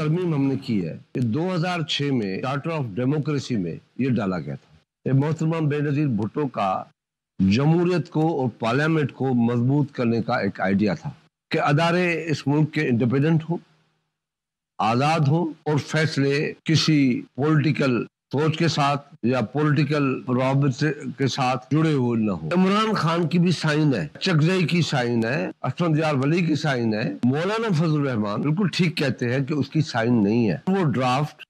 तरमीम हमने की है कि 2006 में चार्टर ऑफ डेमोक्रेसी में ये डाला गया था। ये मोहतरमा बेनजीर भुट्टो का जमहूरियत को और पार्लियामेंट को मजबूत करने का एक आइडिया था कि अदारे इस मुल्क के इंडिपेंडेंट हों, आज़ाद हों और फैसले किसी पॉलिटिकल सोच के साथ या पॉलिटिकल रॉबिट के साथ जुड़े हुए न हो। इमरान खान की भी साइन है, चकजई की साइन है, असफंद यार वली की साइन है। मौलाना फजल रहमान बिल्कुल ठीक कहते हैं कि उसकी साइन नहीं है। वो ड्राफ्ट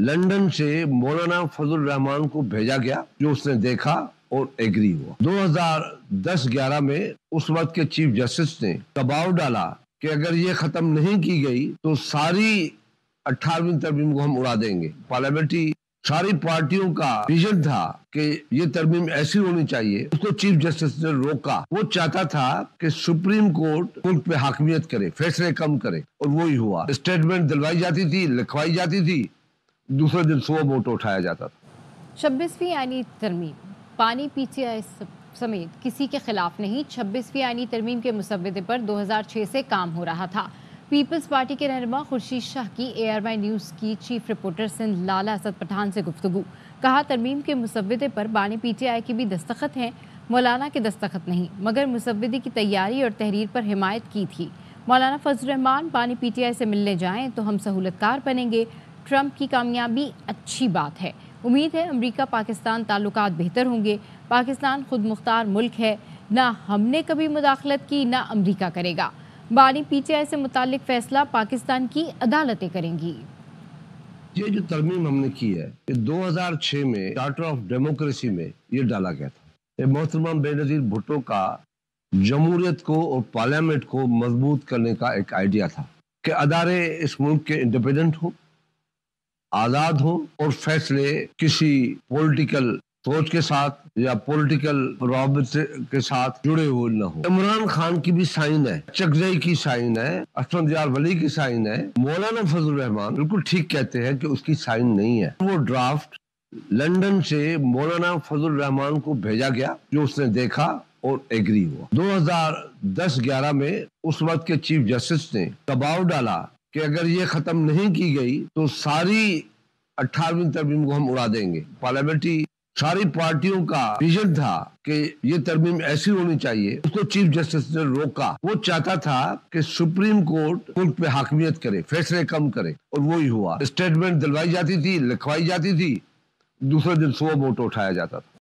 लंदन से मौलाना फजल रहमान को भेजा गया, जो उसने देखा और एग्री हुआ। 2010-11 में उस वक्त के चीफ जस्टिस ने दबाव डाला कि अगर ये खत्म नहीं की गई तो सारी 18वीं तरमीम को हम उड़ा देंगे। पार्लियामेंट्री सारी पार्टियों का विजन था कि ये तरमीम ऐसी होनी चाहिए। उसको चीफ जस्टिस ने रोका। वो चाहता था कि सुप्रीम कोर्ट मुल्क पे हाकमियत करे, फैसले कम करे, और वही हुआ। स्टेटमेंट दिलवाई जाती थी, लिखवाई जाती थी, दूसरे दिन सुबह वोट उठाया जाता था। 26वीं आईनी तरमीम पानी पीटीआई समेत किसी के खिलाफ नहीं। 26वीं आईनी तरमीम के मुसव्वदे पर 2006 से काम हो रहा था। पीपल्स पार्टी के रहनुमा खुर्शीद शाह की ARY न्यूज़ की चीफ रिपोर्टर सिंध लाला असद पठान से गुफ्तगू। कहा, तरमीम के मुसव्वदे पर बानी PTI की भी दस्तखत हैं, मौलाना के दस्तखत नहीं, मगर मुसव्वदे की तैयारी और तहरीर पर हिमायत की थी। मौलाना फजल रहमान बानी PTI से मिलने जाएं तो हम सहूलतकार बनेंगे। ट्रंप की कामयाबी अच्छी बात है। उम्मीद है अमरीका पाकिस्तान ताल्लुकात बेहतर होंगे। पाकिस्तान खुद मुख्तार मुल्क है, ना हमने कभी मुदाखलत की, ना अमरीका करेगा। बानी PTI से मुतालिक फैसला पाकिस्तान की अदालतें करेंगी। ये जो तरमीम हमने की है, 2006 में चार्टर ऑफ डेमोक्रेसी में ये डाला गया था। ये मोहतरमा बेनजीर भुट्टो का जमहूरियत को और पार्लियामेंट को मजबूत करने का एक आइडिया था कि अदारे इस मुल्क के इंडिपेंडेंट हों, आज़ाद हों और फैसले किसी पॉलिटिकल सोच के साथ या पॉलिटिकल रॉबिट के साथ जुड़े हुए न हो। इमरान खान की भी साइन है, चकजई की साइन है, असफंद यार वली की साइन है। मौलाना फजल रहमान बिल्कुल ठीक कहते हैं कि उसकी साइन नहीं है। वो ड्राफ्ट लंदन से मौलाना फजल रहमान को भेजा गया, जो उसने देखा और एग्री हुआ। 2010-11 में उस वक्त के चीफ जस्टिस ने दबाव डाला कि अगर ये खत्म नहीं की गई तो सारी 18वीं तरमीम को हम उड़ा देंगे। पार्लियामेंट्री सारी पार्टियों का विजन था कि ये तरमीम ऐसी होनी चाहिए। उसको चीफ जस्टिस ने रोका। वो चाहता था कि सुप्रीम कोर्ट मुल्क पे हाकमियत करे, फैसले कम करे, और वही हुआ। स्टेटमेंट दिलवाई जाती थी, लिखवाई जाती थी, दूसरे दिन सुबह वोट उठाया जाता था।